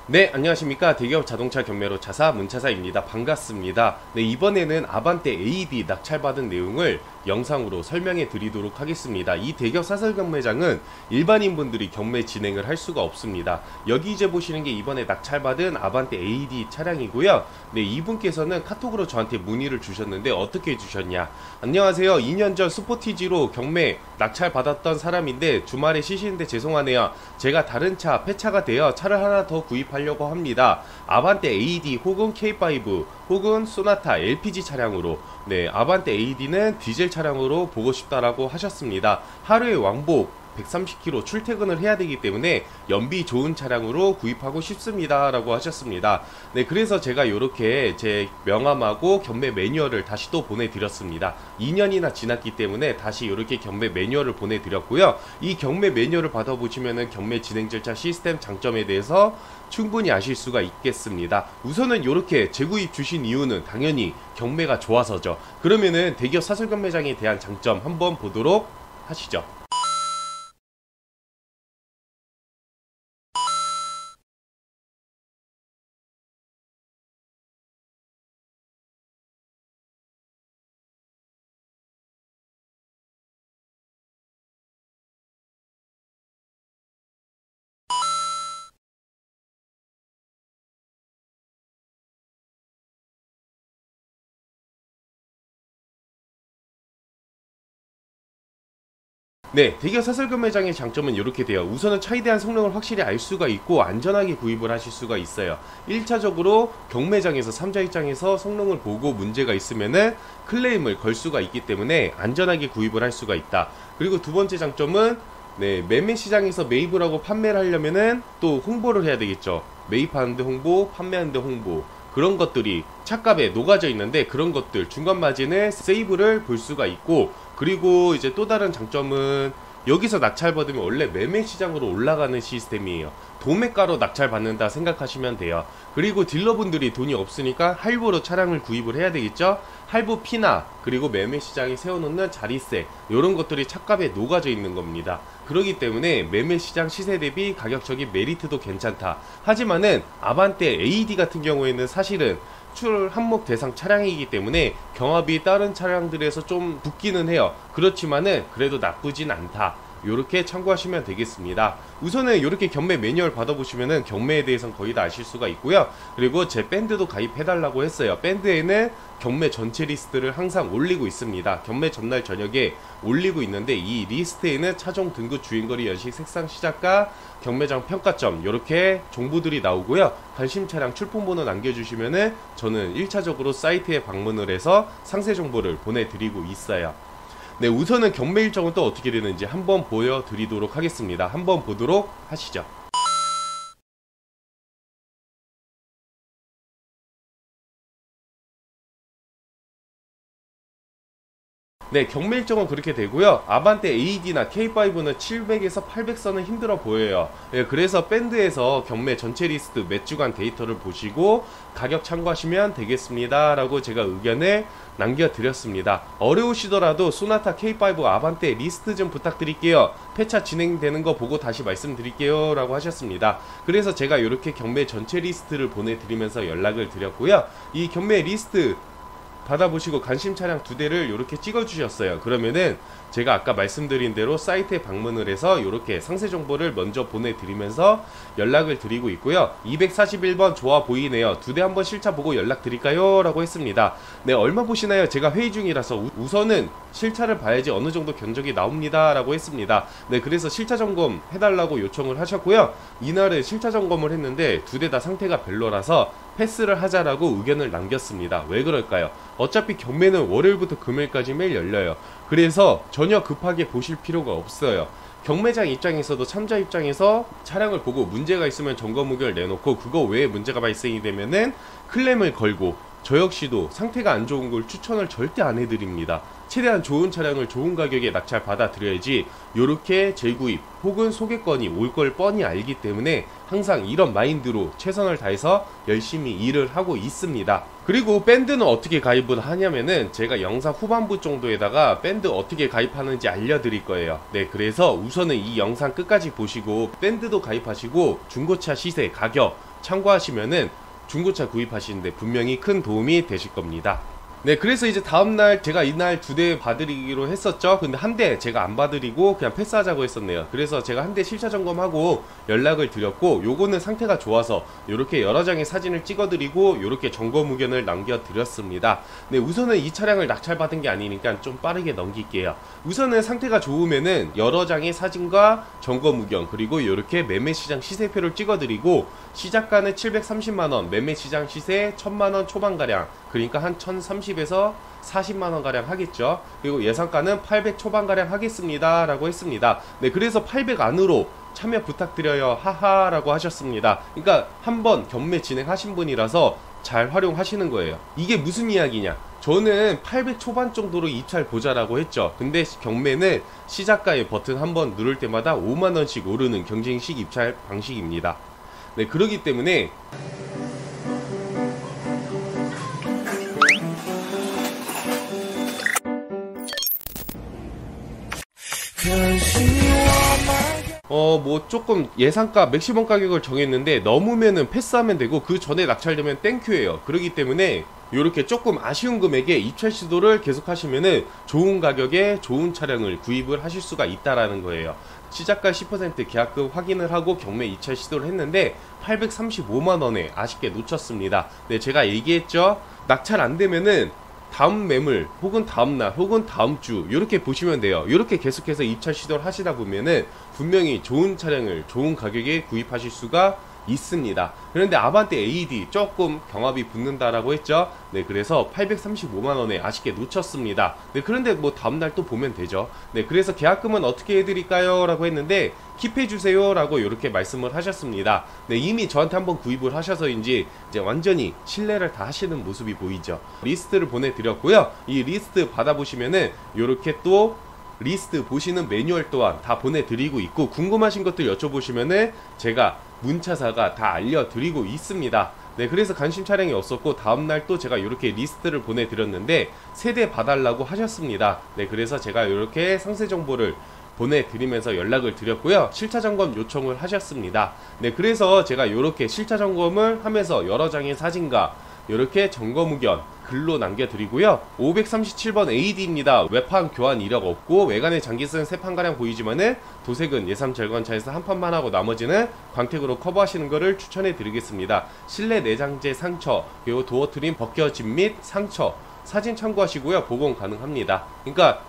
네, 안녕하십니까. 대기업 자동차 경매로 차사 문차사입니다. 반갑습니다. 네, 이번에는 아반떼 AD 낙찰받은 내용을 영상으로 설명해 드리도록 하겠습니다. 이 대기업 사설 경매장은 일반인분들이 경매 진행을 할 수가 없습니다. 여기 이제 보시는 게 이번에 낙찰받은 아반떼 AD 차량이고요. 네, 이분께서는 카톡으로 저한테 문의를 주셨는데 어떻게 주셨냐. 안녕하세요. 2년 전 스포티지로 경매 낙찰받았던 사람인데 주말에 쉬시는데 죄송하네요. 제가 다른 차, 폐차가 되어 차를 하나 더 구입하려고 합니다. 아반떼 AD 혹은 K5 혹은 소나타 LPG 차량으로, 네, 아반떼 AD는 디젤 차량으로 보고 싶다라고 하셨습니다. 하루에 왕복 130km 출퇴근을 해야 되기 때문에 연비 좋은 차량으로 구입하고 싶습니다 라고 하셨습니다. 네, 그래서 제가 이렇게 제 명함하고 경매 매뉴얼을 다시 또 보내드렸습니다. 2년이나 지났기 때문에 다시 이렇게 경매 매뉴얼을 보내드렸고요. 이 경매 매뉴얼을 받아보시면은 경매 진행 절차 시스템 장점에 대해서 충분히 아실 수가 있겠습니다. 우선은 이렇게 재구입 주신 이유는 당연히 경매가 좋아서죠. 그러면은 대기업 사설 경매장에 대한 장점 한번 보도록 하시죠. 네, 대기업 사설 경매장의 장점은 이렇게 돼요. 우선은 차에 대한 성능을 확실히 알 수가 있고 안전하게 구입을 하실 수가 있어요. 1차적으로 경매장에서 3자 입장에서 성능을 보고 문제가 있으면은 클레임을 걸 수가 있기 때문에 안전하게 구입을 할 수가 있다. 그리고 두 번째 장점은, 네, 매매 시장에서 매입을 하고 판매를 하려면은 또 홍보를 해야 되겠죠. 매입하는데 홍보, 판매하는데 홍보, 그런 것들이 차값에 녹아져 있는데 그런 것들 중간 마진을 세이브를 볼 수가 있고, 그리고 이제 또 다른 장점은 여기서 낙찰받으면 원래 매매 시장으로 올라가는 시스템이에요. 도매가로 낙찰받는다 생각하시면 돼요. 그리고 딜러분들이 돈이 없으니까 할부로 차량을 구입을 해야 되겠죠. 할부 피나 그리고 매매 시장에 세워놓는 자리세, 이런 것들이 차값에 녹아져 있는 겁니다. 그렇기 때문에 매매 시장 시세 대비 가격적인 메리트도 괜찮다. 하지만은 아반떼 AD 같은 경우에는 사실은 출 한목 대상 차량이기 때문에 경합이 다른 차량들에서 좀 붙기는 해요. 그렇지만은 그래도 나쁘진 않다. 요렇게 참고하시면 되겠습니다. 우선은 이렇게 경매 매뉴얼 받아보시면은 경매에 대해서는 거의 다 아실 수가 있고요. 그리고 제 밴드도 가입해달라고 했어요. 밴드에는 경매 전체 리스트를 항상 올리고 있습니다. 경매 전날 저녁에 올리고 있는데 이 리스트에는 차종 등급 주행거리 연식 색상 시작가 경매장 평가점 이렇게 정보들이 나오고요. 관심 차량 출품번호 남겨주시면은 저는 1차적으로 사이트에 방문을 해서 상세 정보를 보내드리고 있어요. 네, 우선은 경매 일정은 또 어떻게 되는지 한번 보여드리도록 하겠습니다. 한번 보도록 하시죠. 네, 경매 일정은 그렇게 되고요. 아반떼 AD나 K5는 700에서 800선은 힘들어 보여요. 네, 그래서 밴드에서 경매 전체 리스트 몇 주간 데이터를 보시고 가격 참고하시면 되겠습니다 라고 제가 의견을 남겨드렸습니다. 어려우시더라도 소나타 K5 아반떼 리스트 좀 부탁드릴게요. 폐차 진행되는 거 보고 다시 말씀드릴게요 라고 하셨습니다. 그래서 제가 이렇게 경매 전체 리스트를 보내드리면서 연락을 드렸고요. 이 경매 리스트 받아보시고 관심 차량 2대를 이렇게 찍어주셨어요. 그러면은 제가 아까 말씀드린 대로 사이트에 방문을 해서 이렇게 상세 정보를 먼저 보내드리면서 연락을 드리고 있고요. 241번 좋아 보이네요. 2대 한번 실차 보고 연락드릴까요? 라고 했습니다. 네, 얼마 보시나요? 제가 회의 중이라서 우선은 실차를 봐야지 어느 정도 견적이 나옵니다 라고 했습니다. 네, 그래서 실차 점검 해달라고 요청을 하셨고요. 이날에 실차 점검을 했는데 2대 다 상태가 별로라서 패스를 하자라고 의견을 남겼습니다. 왜 그럴까요? 어차피 경매는 월요일부터 금요일까지 매일 열려요. 그래서 전혀 급하게 보실 필요가 없어요. 경매장 입장에서도 참자 입장에서 차량을 보고 문제가 있으면 점검 의견을 내놓고 그거 외에 문제가 발생이 되면은 클램을 걸고, 저 역시도 상태가 안 좋은 걸 추천을 절대 안 해드립니다. 최대한 좋은 차량을 좋은 가격에 낙찰 받아들여야지 요렇게 재구입 혹은 소개권이 올 걸 뻔히 알기 때문에 항상 이런 마인드로 최선을 다해서 열심히 일을 하고 있습니다. 그리고 밴드는 어떻게 가입을 하냐면은 제가 영상 후반부 정도에다가 밴드 어떻게 가입하는지 알려드릴 거예요. 네, 그래서 우선은 이 영상 끝까지 보시고 밴드도 가입하시고 중고차 시세, 가격, 참고하시면은 중고차 구입하시는데 분명히 큰 도움이 되실 겁니다. 네, 그래서 이제 다음날 제가 이날 2대 봐드리기로 했었죠. 근데 한 대 제가 안 봐드리고 그냥 패스하자고 했었네요. 그래서 제가 한 대 실차 점검하고 연락을 드렸고, 요거는 상태가 좋아서 요렇게 여러 장의 사진을 찍어드리고 요렇게 점검 의견을 남겨드렸습니다. 네, 우선은 이 차량을 낙찰받은 게 아니니까 좀 빠르게 넘길게요. 우선은 상태가 좋으면은 여러 장의 사진과 점검 의견, 그리고 요렇게 매매시장 시세표를 찍어드리고, 시작가는 730만원, 매매시장 시세 1000만원 초반가량, 그러니까 한 1030에서 40만원가량 하겠죠. 그리고 예상가는 800 초반가량 하겠습니다 라고 했습니다. 네, 그래서 800 안으로 참여 부탁드려요 하하 라고 하셨습니다. 그러니까 한번 경매 진행하신 분이라서 잘 활용하시는 거예요. 이게 무슨 이야기냐, 저는 800 초반 정도로 입찰 보자라고 했죠. 근데 경매는 시작가의 버튼 한번 누를 때마다 5만원씩 오르는 경쟁식 입찰 방식입니다. 네, 그러기 때문에 뭐 조금 예상가 맥시멈 가격을 정했는데 넘으면은 패스하면 되고, 그 전에 낙찰되면 땡큐예요. 그러기 때문에 요렇게 조금 아쉬운 금액에 입찰 시도를 계속 하시면은 좋은 가격에 좋은 차량을 구입을 하실 수가 있다라는 거예요. 시작가 10% 계약금 확인을 하고 경매 입찰 시도를 했는데 835만원에 아쉽게 놓쳤습니다. 네, 제가 얘기했죠. 낙찰 안 되면은 다음 매물 혹은 다음날 혹은 다음주 이렇게 보시면 돼요. 이렇게 계속해서 입찰 시도를 하시다 보면은 분명히 좋은 차량을 좋은 가격에 구입하실 수가 있습니다. 그런데 아반떼 AD 조금 경합이 붙는다라고 했죠. 네, 그래서 835만원에 아쉽게 놓쳤습니다. 네, 그런데 뭐 다음날 또 보면 되죠. 네, 그래서 계약금은 어떻게 해드릴까요? 라고 했는데 킵해주세요 라고 이렇게 말씀을 하셨습니다. 네, 이미 저한테 한번 구입을 하셔서인지 이제 완전히 신뢰를 다 하시는 모습이 보이죠. 리스트를 보내드렸고요. 이 리스트 받아보시면은 이렇게 또 리스트 보시는 매뉴얼 또한 다 보내드리고 있고, 궁금하신 것들 여쭤보시면은 제가 문차사가 다 알려드리고 있습니다. 네, 그래서 관심 차량이 없었고 다음날 또 제가 이렇게 리스트를 보내드렸는데 세대 봐달라고 하셨습니다. 네, 그래서 제가 이렇게 상세 정보를 보내드리면서 연락을 드렸고요. 실차 점검 요청을 하셨습니다. 네, 그래서 제가 이렇게 실차 점검을 하면서 여러 장의 사진과 이렇게 점검 의견 글로 남겨드리고요. 537번 AD입니다. 외판 교환 이력 없고 외관에 장기쓴 3판가량 보이지만은 도색은 예산 절관차에서 한 판만 하고 나머지는 광택으로 커버하시는 것을 추천해 드리겠습니다. 실내 내장재 상처, 그리고 도어 트림 벗겨짐 및 상처 사진 참고하시고요. 복원 가능합니다. 그러니까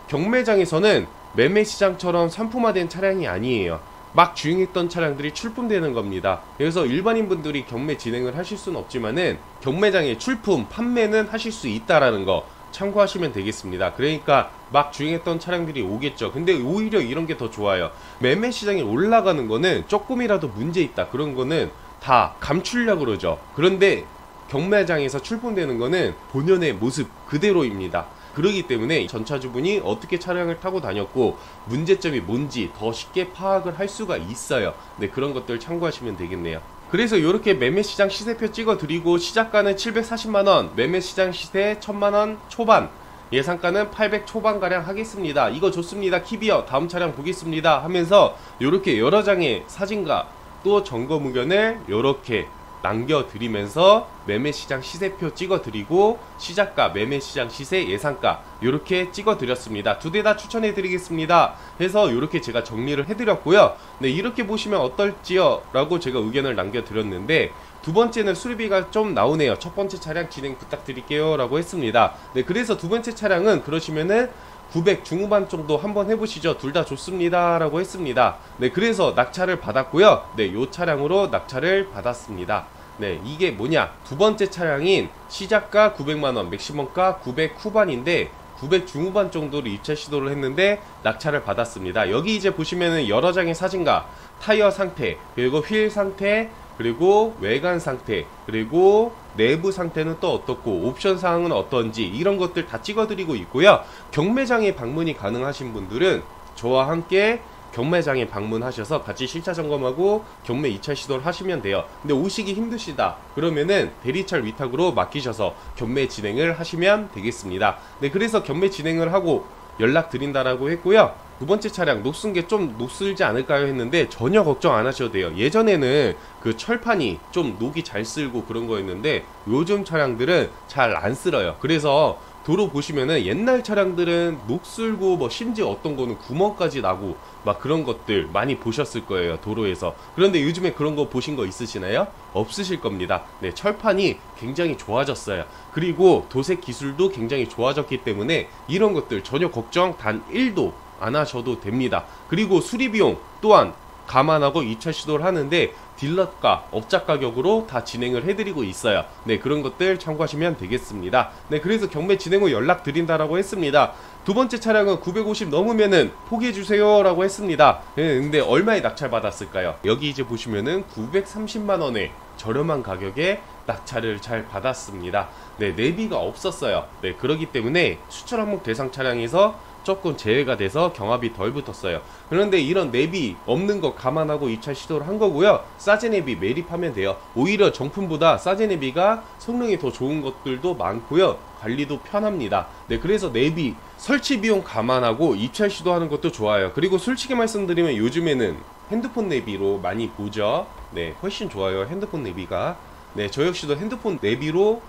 경매장에서는 매매시장처럼 상품화된 차량이 아니에요. 막 주행했던 차량들이 출품되는 겁니다. 그래서 일반인 분들이 경매 진행을 하실 수는 없지만은 경매장에 출품, 판매는 하실 수 있다라는 거 참고하시면 되겠습니다. 그러니까 막 주행했던 차량들이 오겠죠. 근데 오히려 이런 게 더 좋아요. 매매 시장에 올라가는 거는 조금이라도 문제 있다, 그런 거는 다 감추려고 그러죠. 그런데 경매장에서 출품되는 거는 본연의 모습 그대로입니다. 그러기 때문에 전차주분이 어떻게 차량을 타고 다녔고 문제점이 뭔지 더 쉽게 파악을 할 수가 있어요. 네, 그런 것들 참고하시면 되겠네요. 그래서 이렇게 매매시장 시세표 찍어드리고 시작가는 740만원, 매매시장 시세 1000만원 초반, 예상가는 800 초반가량 하겠습니다. 이거 좋습니다. 킵이요. 다음 차량 보겠습니다. 하면서 이렇게 여러 장의 사진과 또 점검 의견을 이렇게 남겨드리면서 매매시장 시세표 찍어드리고 시작가, 매매시장 시세, 예상가 이렇게 찍어드렸습니다. 2대 다 추천해드리겠습니다 해서 이렇게 제가 정리를 해드렸고요. 네, 이렇게 보시면 어떨지요? 라고 제가 의견을 남겨드렸는데, 두 번째는 수리비가 좀 나오네요. 첫 번째 차량 진행 부탁드릴게요 라고 했습니다. 네, 그래서 두 번째 차량은 그러시면은 900 중후반 정도 한번 해보시죠. 둘 다 좋습니다 라고 했습니다. 네, 그래서 낙찰을 받았고요. 네, 요 차량으로 낙찰을 받았습니다. 네, 이게 뭐냐, 두 번째 차량인 시작가 900만원, 맥시멈가 900 후반인데 900 중후반 정도로 입찰 시도를 했는데 낙찰을 받았습니다. 여기 이제 보시면은 여러 장의 사진과 타이어 상태, 그리고 휠 상태, 그리고 외관 상태, 그리고 내부 상태는 또 어떻고 옵션 사항은 어떤지 이런 것들 다 찍어드리고 있고요. 경매장에 방문이 가능하신 분들은 저와 함께 경매장에 방문하셔서 같이 실차 점검하고 경매 2차 시도를 하시면 돼요. 근데 오시기 힘드시다 그러면은 대리찰 위탁으로 맡기셔서 경매 진행을 하시면 되겠습니다. 네, 그래서 경매 진행을 하고 연락 드린다라고 했고요. 두 번째 차량 녹슨 게 좀 녹슬지 않을까요 했는데 전혀 걱정 안 하셔도 돼요. 예전에는 그 철판이 좀 녹이 잘 쓸고 그런 거였는데 요즘 차량들은 잘 안 쓸어요. 그래서 도로 보시면은 옛날 차량들은 녹슬고 뭐 심지어 어떤 거는 구멍까지 나고 막 그런 것들 많이 보셨을 거예요, 도로에서. 그런데 요즘에 그런 거 보신 거 있으시나요? 없으실 겁니다. 네, 철판이 굉장히 좋아졌어요. 그리고 도색 기술도 굉장히 좋아졌기 때문에 이런 것들 전혀 걱정 단 1도 안 하셔도 됩니다. 그리고 수리 비용 또한 감안하고 2차 시도를 하는데 딜러가 업자 가격으로 다 진행을 해드리고 있어요. 네, 그런 것들 참고하시면 되겠습니다. 네, 그래서 경매 진행 후 연락 드린다라고 했습니다. 두 번째 차량은 950 넘으면은 포기해주세요 라고 했습니다. 네, 근데 얼마에 낙찰 받았을까요? 여기 이제 보시면은 930만원에 저렴한 가격에 낙찰을 잘 받았습니다. 네, 내비가 없었어요. 네, 그렇기 때문에 수출 항목 대상 차량에서 조금 제외가 돼서 경합이 덜 붙었어요. 그런데 이런 내비 없는 거 감안하고 2차 시도를 한 거고요. 싸제 내비 매립하면 돼요. 오히려 정품보다 싸제 내비가 성능이 더 좋은 것들도 많고요. 관리도 편합니다. 네, 그래서 내비 설치 비용 감안하고 2차 시도하는 것도 좋아요. 그리고 솔직히 말씀드리면 요즘에는 핸드폰 내비로 많이 보죠. 네, 훨씬 좋아요. 핸드폰 내비가. 네, 저 역시도 핸드폰 내비로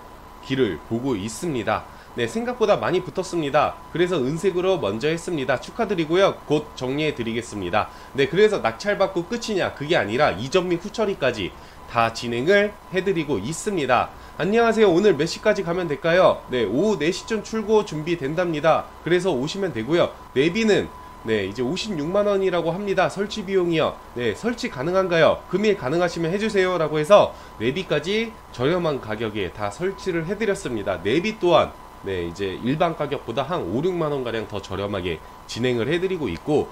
길을 보고 있습니다. 네, 생각보다 많이 붙었습니다. 그래서 은색으로 먼저 했습니다. 축하드리고요. 곧 정리해 드리겠습니다. 네, 그래서 낙찰받고 끝이냐, 그게 아니라 이전 및 후처리까지 다 진행을 해드리고 있습니다. 안녕하세요. 오늘 몇 시까지 가면 될까요? 네, 오후 4시쯤 출고 준비된답니다. 그래서 오시면 되고요. 내비는 네, 이제 56만원이라고 합니다. 설치 비용이요. 네, 설치 가능한가요? 금일 가능하시면 해주세요 라고 해서 내비까지 저렴한 가격에 다 설치를 해드렸습니다. 내비 또한 네, 이제 일반 가격보다 한 5, 6만원 가량 더 저렴하게 진행을 해드리고 있고,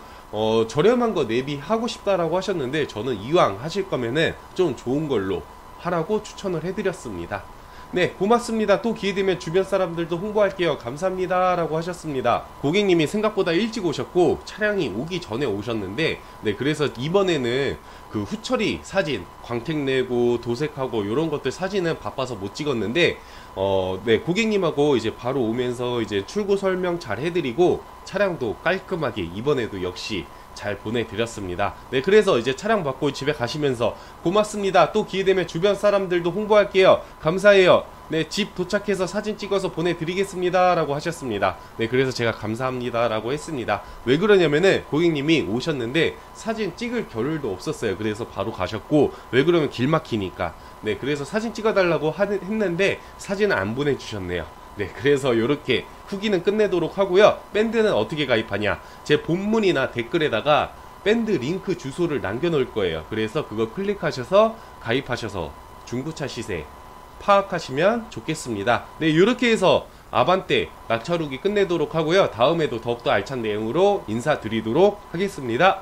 저렴한 거 내비 하고 싶다라고 하셨는데 저는 이왕 하실 거면은 좀 좋은 걸로 하라고 추천을 해드렸습니다. 네, 고맙습니다. 또 기회되면 주변 사람들도 홍보할게요. 감사합니다 라고 하셨습니다. 고객님이 생각보다 일찍 오셨고 차량이 오기 전에 오셨는데, 네, 그래서 이번에는 그 후처리 사진 광택 내고 도색하고 이런 것들 사진은 바빠서 못 찍었는데 네, 고객님하고 이제 바로 오면서 이제 출고 설명 잘 해드리고 차량도 깔끔하게 이번에도 역시 잘 보내드렸습니다. 네, 그래서 이제 차량 받고 집에 가시면서 고맙습니다. 또 기회되면 주변 사람들도 홍보할게요. 감사해요. 네, 집 도착해서 사진 찍어서 보내드리겠습니다 라고 하셨습니다. 네, 그래서 제가 감사합니다 라고 했습니다. 왜 그러냐면은 고객님이 오셨는데 사진 찍을 겨를도 없었어요. 그래서 바로 가셨고, 왜 그러면 길 막히니까. 네, 그래서 사진 찍어달라고 했는데 사진을 안 보내주셨네요. 네, 그래서 이렇게 후기는 끝내도록 하고요. 밴드는 어떻게 가입하냐, 제 본문이나 댓글에다가 밴드 링크 주소를 남겨놓을 거예요. 그래서 그거 클릭하셔서 가입하셔서 중고차 시세 파악하시면 좋겠습니다. 네, 이렇게 해서 아반떼 낙찰 후기 끝내도록 하고요. 다음에도 더욱더 알찬 내용으로 인사드리도록 하겠습니다.